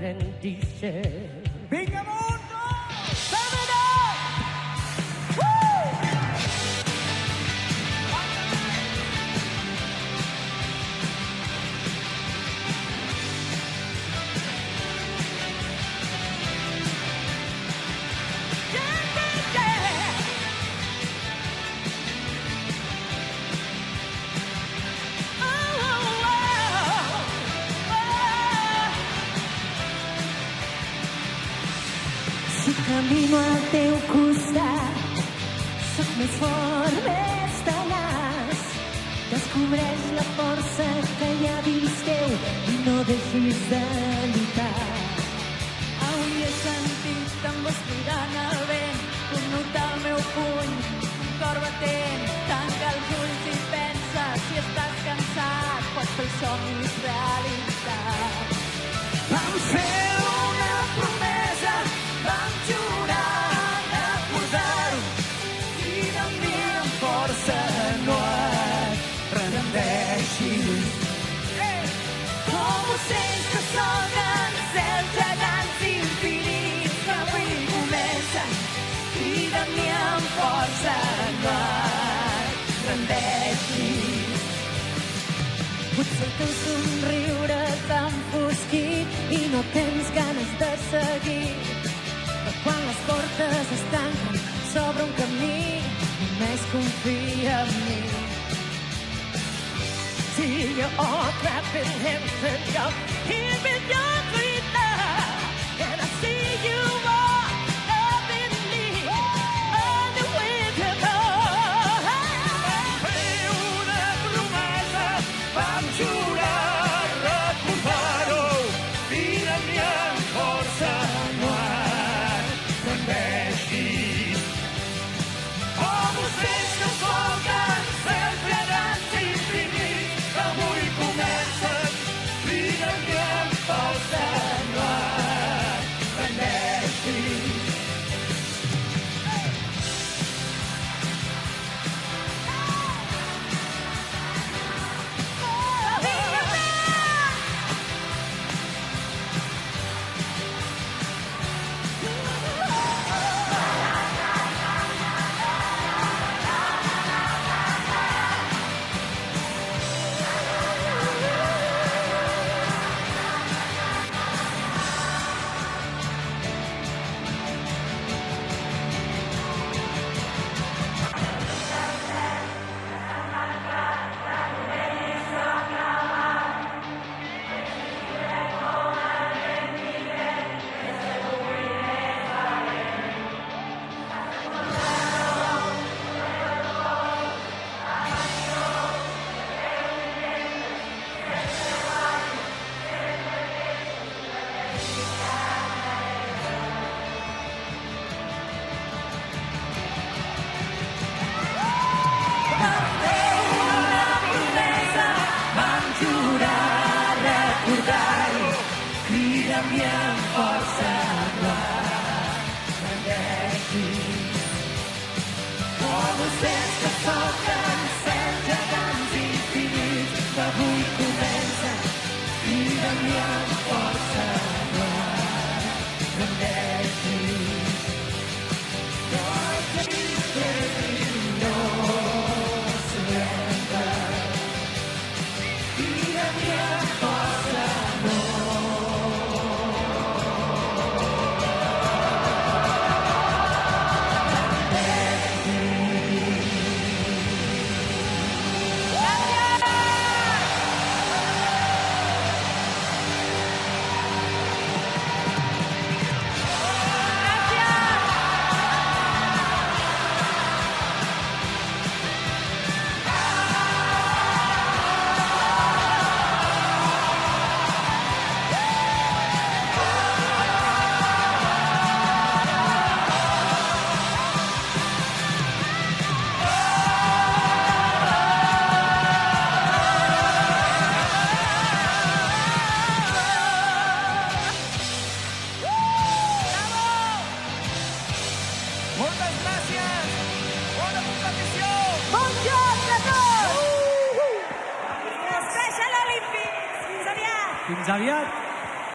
rendixer. Vinga, amunt! Fem-ho! Si camino al teu costat, sóc més fort, més tenaç. Descobreix la força que hi ha dins teu i no deixis de lluitar. Avui he sentit amb vos cridant el vent, puc notar el meu puny, cor batent. Tanca els ulls i pensa, si estàs cansat, pots fer els somnis realitat. Vam fer una promesa, vam jurar de posar-ho i de mi amb força no et rendeixis. Com ocells que soguen cels gegants infinits que avui comencen i de mi amb força no et rendeixis. Potser el teu somriure t'ha enfosquit i no tens ganes de seguir. Però quan les portes es tanquen, s'obre un camí, només confia en mi. See you all clapping hands and jump. Here with your sweet love. And I see you all loving me. On the way to go. Fer una promesa, vam jurar recordar-ho i de mi amb força no et rendeixis. Com ocells que soguen cels gegants infinits que avui comencen i de mi amb força no et rendeixis. Fins aviat!